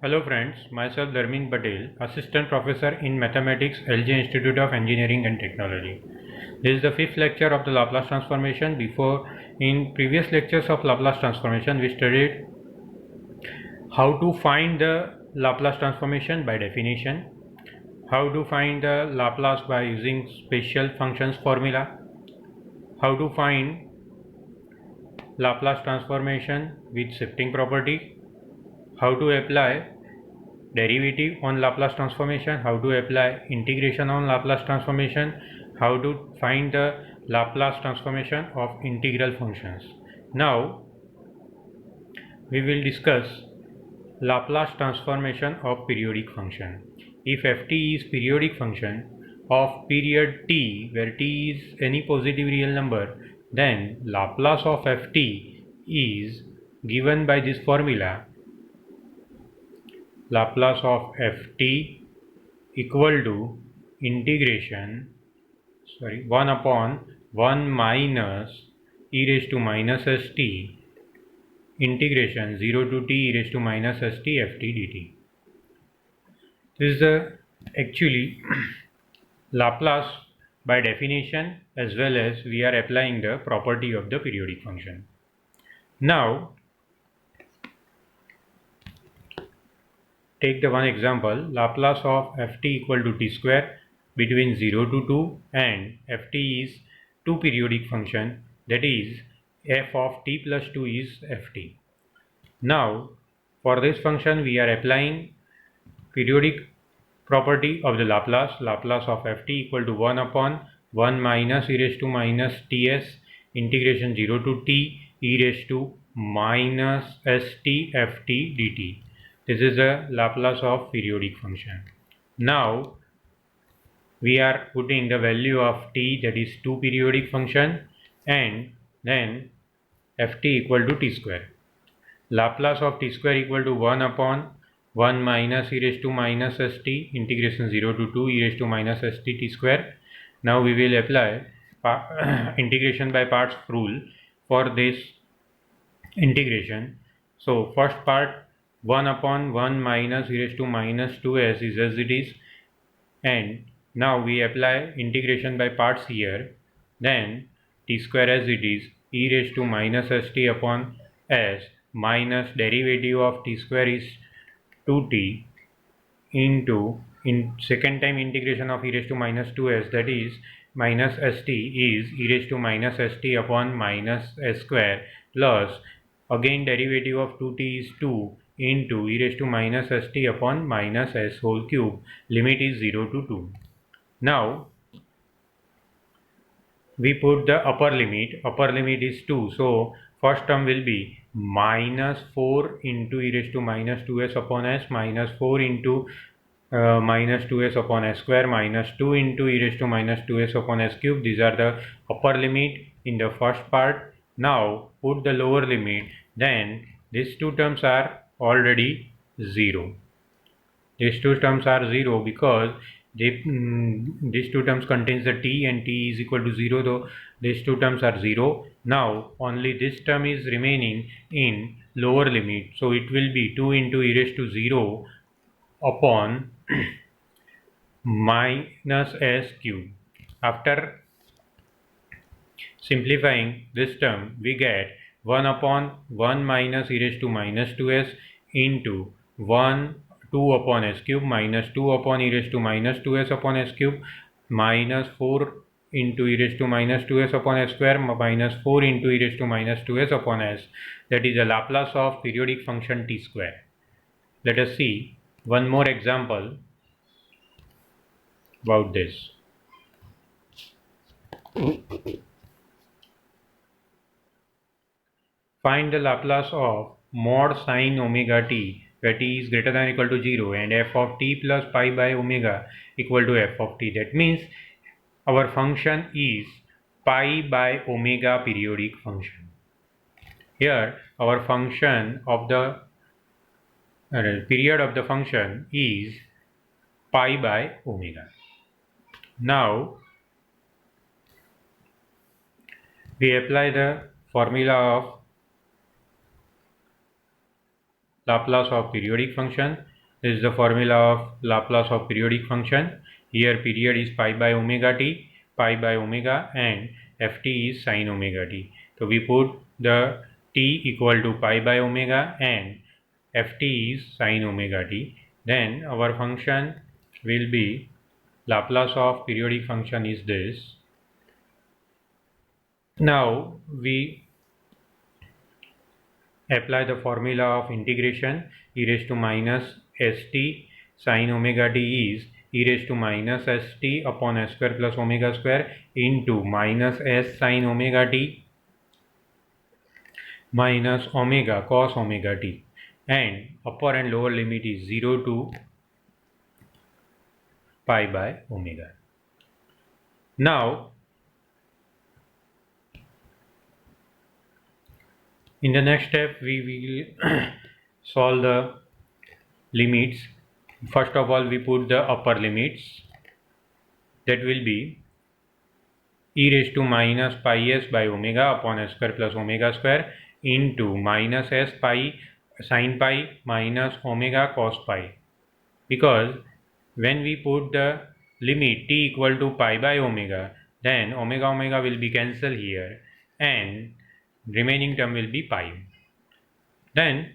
Hello friends, myself Dharmin Patel, Assistant Professor in Mathematics, LJ Institute of Engineering and Technology. This is the fifth lecture of the Laplace transformation. In previous lectures of Laplace transformation, we studied how to find the Laplace transformation by definition, how to find the Laplace by using special functions formula, how to find Laplace transformation with shifting property, how to apply derivative on Laplace transformation, how to apply integration on Laplace transformation, how to find the Laplace transformation of integral functions. Now we will discuss Laplace transformation of periodic function. If ft is periodic function of period t where t is any positive real number, then Laplace of ft is given by this formula, Laplace of ft equal to integration 1 upon 1 minus e raised to minus st integration 0 to t e raised to minus st ft dt. This is the actually Laplace by definition, as well as we are applying the property of the periodic function. Now take the one example, Laplace of ft equal to t square between 0 to 2, and ft is two periodic function, that is f of t plus 2 is ft. Now for this function we are applying periodic property of the Laplace, Laplace of ft equal to 1 upon 1 minus e raised to minus ts integration 0 to t e raised to minus st ft dt. This is the Laplace of periodic function. Now we are putting the value of t, that is two periodic function, and then ft equal to t square. Laplace of t square equal to 1 upon 1 minus e raised to minus st integration 0 to 2 e raised to minus st t square. Now we will apply integration by parts rule for this integration. So first part, 1 upon 1 minus e raised to minus 2s is as it is, and now we apply integration by parts here. Then t square as it is, e raised to minus st upon s minus derivative of t square is 2t into second time integration of e raised to minus 2s, that is minus st is e raised to minus st upon minus s square, plus again derivative of 2t is 2 into e raised to minus st upon minus s whole cube, limit is 0 to 2. Now we put the upper limit is 2, so first term will be minus 4 into e raised to minus 2s upon s minus 4 into minus 2s upon s square minus 2 into e raised to minus 2s upon s cube. These are the upper limit in the first part. Now put the lower limit, then these two terms are already 0. These two terms are 0 because these two terms contains the t, and t is equal to 0, though these two terms are 0. Now only this term is remaining in lower limit, so it will be 2 into e raised to 0 upon minus s cube. After simplifying this term, we get 1 upon 1 minus e raised to minus 2s into 2 upon s cube minus 2 upon e raised to minus 2s upon s cube minus 4 into e raised to minus 2s upon s square minus 4 into e raised to minus 2s upon s. That is the Laplace of periodic function t square. Let us see one more example about this. Find the Laplace of mod sine omega t where t is greater than or equal to 0 and f of t plus pi by omega equal to f of t. That means our function is pi by omega periodic function. Here our function of the period of the function is pi by omega. Now we apply the formula of Laplace of periodic function. This is the formula of Laplace of periodic function. Here period is pi by omega t, pi by omega, and ft is sin omega t. So we put the t equal to pi by omega and ft is sin omega t. Then our function will be Laplace of periodic function is this. Now we apply the formula of integration. E raised to minus st sin omega t is e raised to minus st upon s square plus omega square into minus s sin omega t minus omega cos omega t, and upper and lower limit is 0 to pi by omega. Now in the next step we will solve the limits. First of all, we put the upper limits. That will be e raised to minus pi s by omega upon s square plus omega square into minus s pi sin pi minus omega cos pi, because when we put the limit t equal to pi by omega, then omega omega will be cancelled here and remaining term will be pi. Then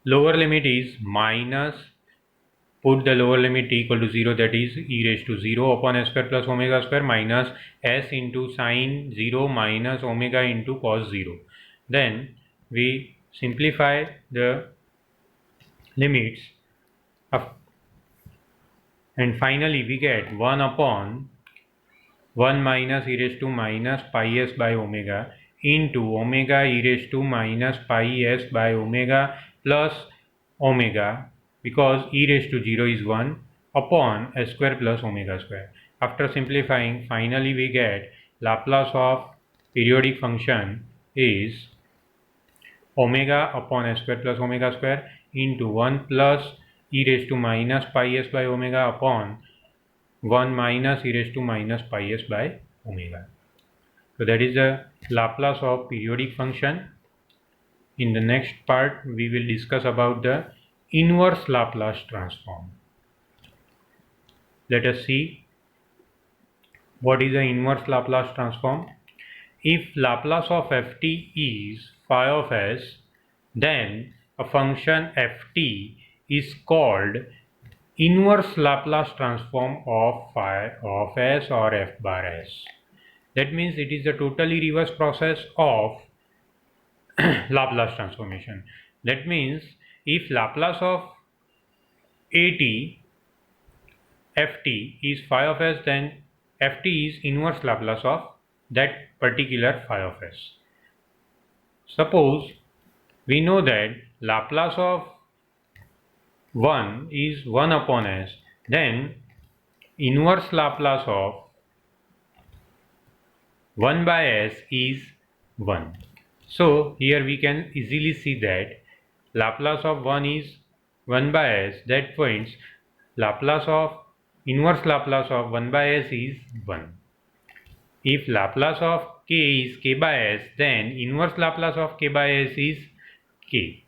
lower limit is minus, put the lower limit t equal to 0, that is e raised to 0 upon s square plus omega square minus s into sin 0 minus omega into cos 0. Then we simplify the limits and finally we get 1 upon 1 minus e raised to minus pi s by omega into omega e raised to minus pi s by omega plus omega, because e raised to 0 is 1 upon s square plus omega square. After simplifying, finally we get Laplace of periodic function is omega upon s square plus omega square into 1 plus e raised to minus pi s by omega upon 1 minus e raised to minus pi s by omega. So that is the Laplace of periodic function. In the next part we will discuss about the inverse Laplace transform. Let us see what is the inverse Laplace transform. If Laplace of ft is phi of s, then a function ft is called inverse Laplace transform of phi of s or f bar s. That means it is the totally reverse process of Laplace transformation. That means if Laplace of at ft is phi of s, then ft is inverse Laplace of that particular phi of s. Suppose we know that Laplace of 1 is 1 upon s, then inverse Laplace of 1 by s is 1. So here we can easily see that Laplace of 1 is 1 by s, that means Laplace of inverse Laplace of 1 by s is 1. If Laplace of k is k by s, then inverse Laplace of k by s is k.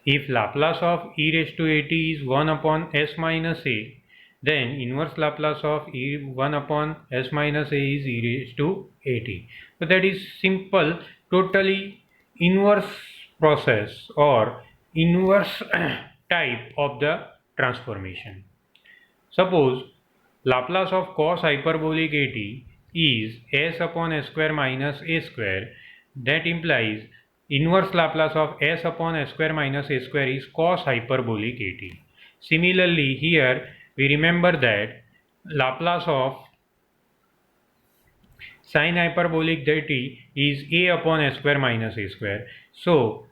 If Laplace of e raised to at is 1 upon s minus a, then inverse Laplace of 1 upon s minus a is e raised to at. So that is simple, totally inverse process or inverse type of the transformation. Suppose Laplace of cos hyperbolic at is s upon s square minus a square, that implies inverse Laplace of s upon s square minus a square is cos hyperbolic at. Similarly, here we remember that Laplace of sin hyperbolic at is a upon s square minus a square. So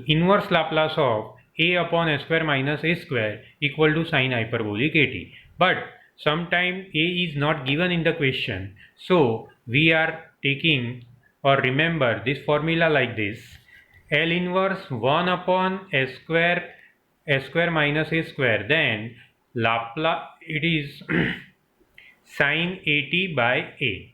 inverse Laplace of a upon s square minus a square equal to sin hyperbolic at. But sometimes a is not given in the question, so we are taking or remember this formula like this: L inverse 1 upon s square minus a square, then Laplace it is sin at by a.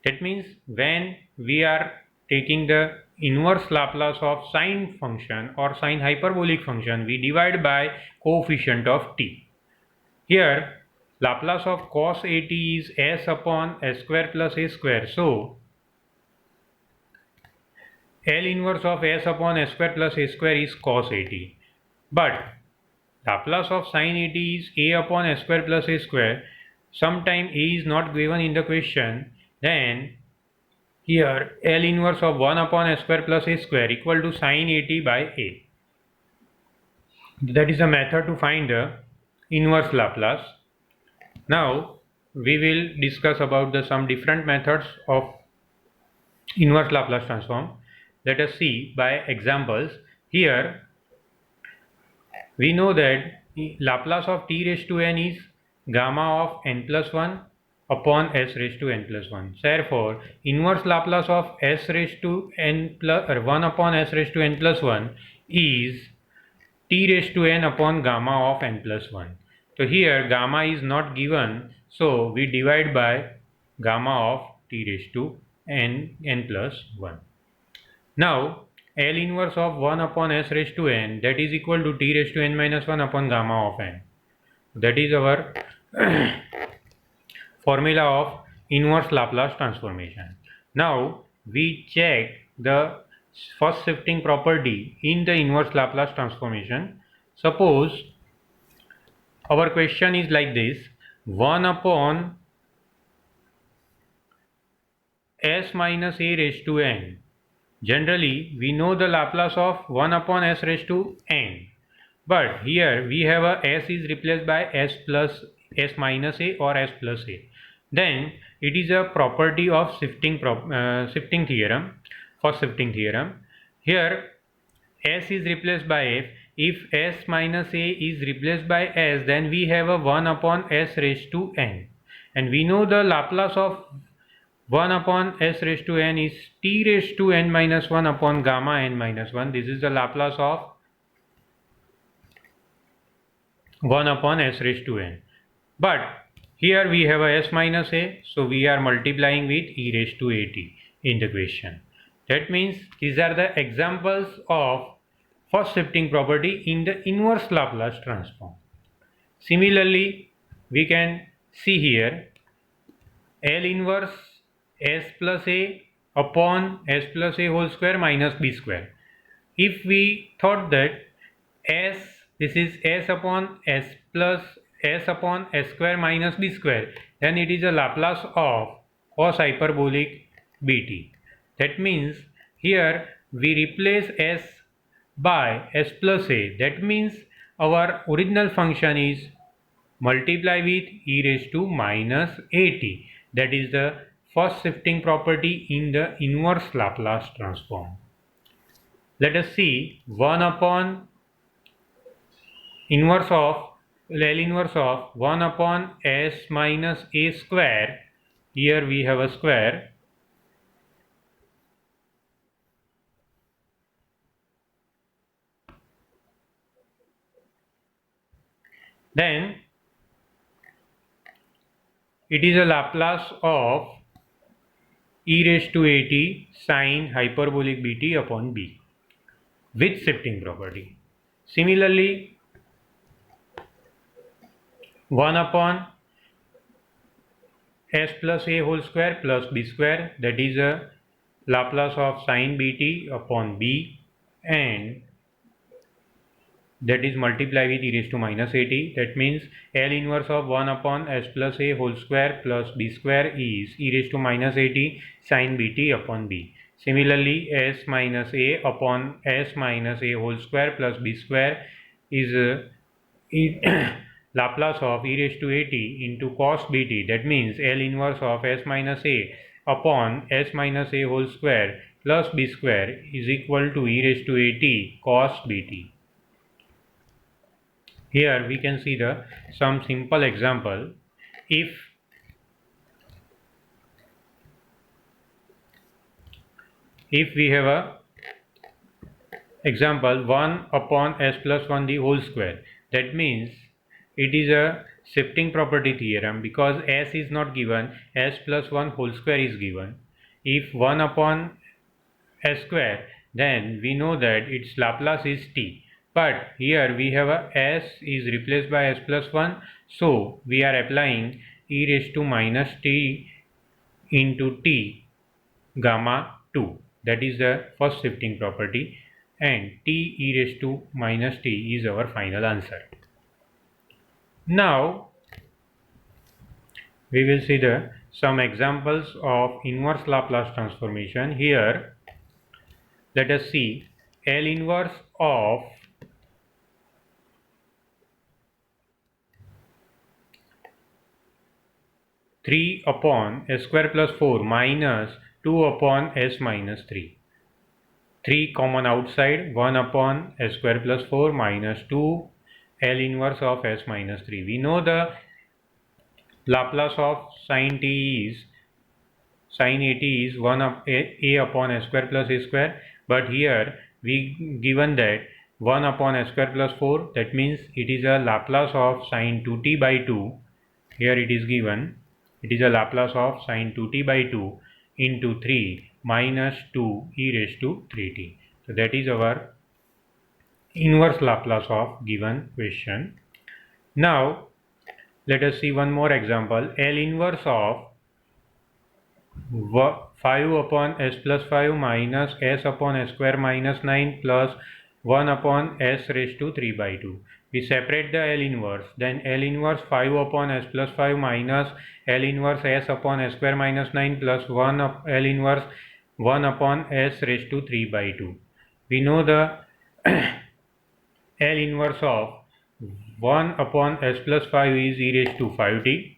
That means when we are taking the inverse Laplace of sine function or sine hyperbolic function, we divide by coefficient of t. Here Laplace of cos at is s upon s square plus a square. So L inverse of s upon s square plus a square is cos at. But Laplace of sine at is a upon s square plus a square. Sometime a is not given in the question, then here L inverse of 1 upon s square plus a square equal to sine at by a. That is a method to find the inverse Laplace. Now we will discuss about some different methods of inverse Laplace transform. Let us see by examples. Here we know that Laplace of t raised to n is gamma of n plus 1 upon s raised to n plus 1. Therefore, inverse Laplace of s raised to n plus 1 upon s raised to n plus 1 is t raised to n upon gamma of n plus 1. So here gamma is not given, so we divide by gamma of t raised to n plus 1. Now L inverse of 1 upon s raised to n, that is equal to t raised to n minus 1 upon gamma of n. That is our formula of inverse Laplace transformation. Now we check the first shifting property in the inverse Laplace transformation. Suppose our question is like this: 1 upon s minus a raised to n. Generally, we know the Laplace of 1 upon s raised to n. But here we have a s is replaced by s plus s minus a or s plus a. Then it is a property of shifting theorem. For shifting theorem, here s is replaced by f. If s minus a is replaced by s, then we have a 1 upon s raised to n. And we know the Laplace of 1 upon s raised to n is t raised to n minus 1 upon gamma n minus 1. This is the Laplace of 1 upon s raised to n. But here we have a s minus a, so we are multiplying with e raised to at in the question. That means these are the examples of first shifting property in the inverse Laplace transform. Similarly, we can see here L inverse s plus a upon s plus a whole square minus b square. If we thought that this is s upon s plus s upon s square minus b square, then it is a Laplace of cos hyperbolic bt. That means here we replace s by s plus a. That means our original function is multiply with e raised to minus at. That is the first shifting property in the inverse Laplace transform. Let us see 1 upon inverse of L inverse of 1 upon s minus a square. Here we have a square. Then it is a Laplace of e raised to at sine hyperbolic bt upon b with shifting property. Similarly, 1 upon s plus a whole square plus b square, that is a Laplace of sine bt upon b, and that is multiply with e raised to minus at. That means L inverse of 1 upon s plus a whole square plus b square is e raised to minus at sine bt upon b. Similarly, s minus a upon s minus a whole square plus b square is Laplace of e raised to at into cos bt. That means L inverse of s minus a upon s minus a whole square plus b square is equal to e raised to at cos bt. Here we can see some simple example. If we have a example 1 upon s plus 1 the whole square, that means it is a shifting property theorem because s is not given, s plus 1 whole square is given. If 1 upon s square, then we know that its Laplace is t. But here we have a s is replaced by s plus 1, so we are applying e raised to minus t into t gamma 2. That is the first shifting property, and t e raised to minus t is our final answer. Now we will see some examples of inverse Laplace transformation. Here let us see L inverse of 3 upon s square plus 4 minus 2 upon s minus 3. 3 common outside, 1 upon s square plus 4 minus 2 L inverse of s minus 3. We know the Laplace of sin at is 1 up a upon s square plus a square, but here we given that 1 upon s square plus 4, that means it is a Laplace of sin 2t by 2. Here it is given, it is a Laplace of sin 2t by 2 into 3 minus 2 e raised to 3t. So that is our inverse Laplace of given question. Now let us see one more example. L inverse of 5 upon s plus 5 minus s upon s square minus 9 plus 1 upon s raised to 3 by 2. We separate the L inverse, then L inverse 5 upon s plus 5 minus L inverse s upon s square minus 9 plus 1 of L inverse 1 upon s raised to 3 by 2. We know the L inverse of 1 upon s plus 5 is e raised to 5t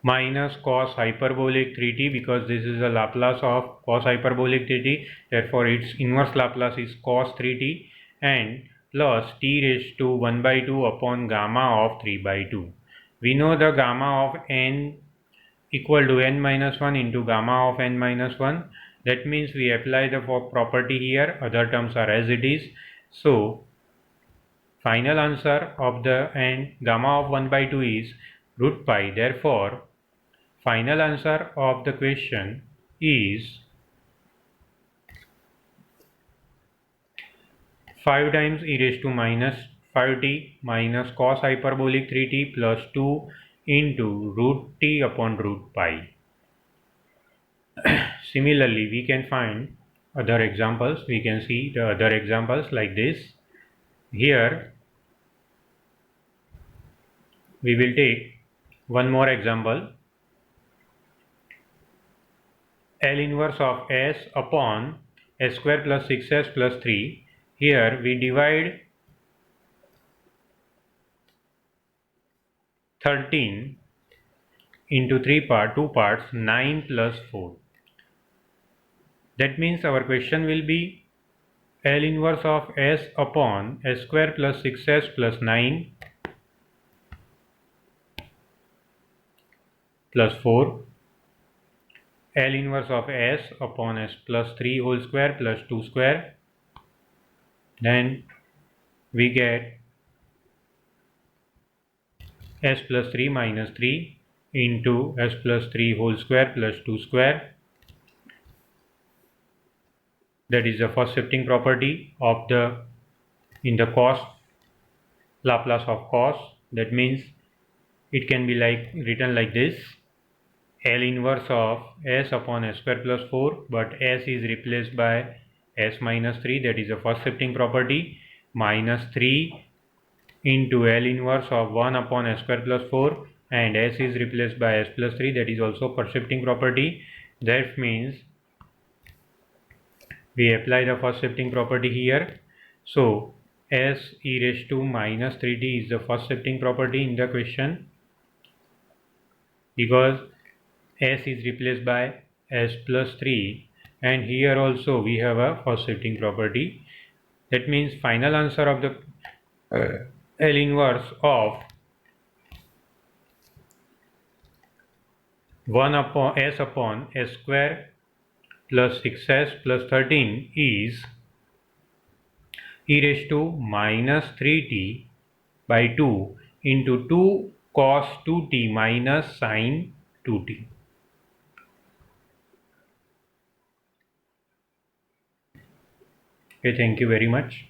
minus cos hyperbolic 3t, because this is the Laplace of cos hyperbolic 3t, therefore its inverse Laplace is cos 3t, and plus t raised to 1 by 2 upon gamma of 3 by 2. We know the gamma of n equal to n minus 1 into gamma of n minus 1. That means we apply the property here, other terms are as it is. So final answer of the n gamma of 1 by 2 is root pi. Therefore final answer of the question is 5 times e raised to minus 5t minus cos hyperbolic 3t plus 2 into root t upon root pi. Similarly, we can find other examples. We can see the other examples like this. Here we will take one more example. L inverse of s upon s square plus 6s plus 3. Here we divide 13 into two parts, 9 plus 4. That means our question will be L inverse of s upon s square plus 6s plus 9 plus 4, L inverse of s upon s plus 3 whole square plus 2 square. Then we get s plus 3 minus 3 into s plus 3 whole square plus 2 square. That is the first shifting property of in the cos Laplace of cos. That means it can be written like this: L inverse of s upon s square plus 4, but s is replaced by s minus 3, that is the first shifting property, minus 3 into L inverse of 1 upon s square plus 4, and s is replaced by s plus 3, that is also first shifting property. That means we apply the first shifting property here. So s e raised to minus 3t is the first shifting property in the question, because s is replaced by s plus 3, and here also we have a first shifting property. That means final answer of the L inverse of 1 upon s square plus 6s plus 13 is e raised to minus 3t by 2 into 2 cos 2t minus sin 2t. Okay, thank you very much.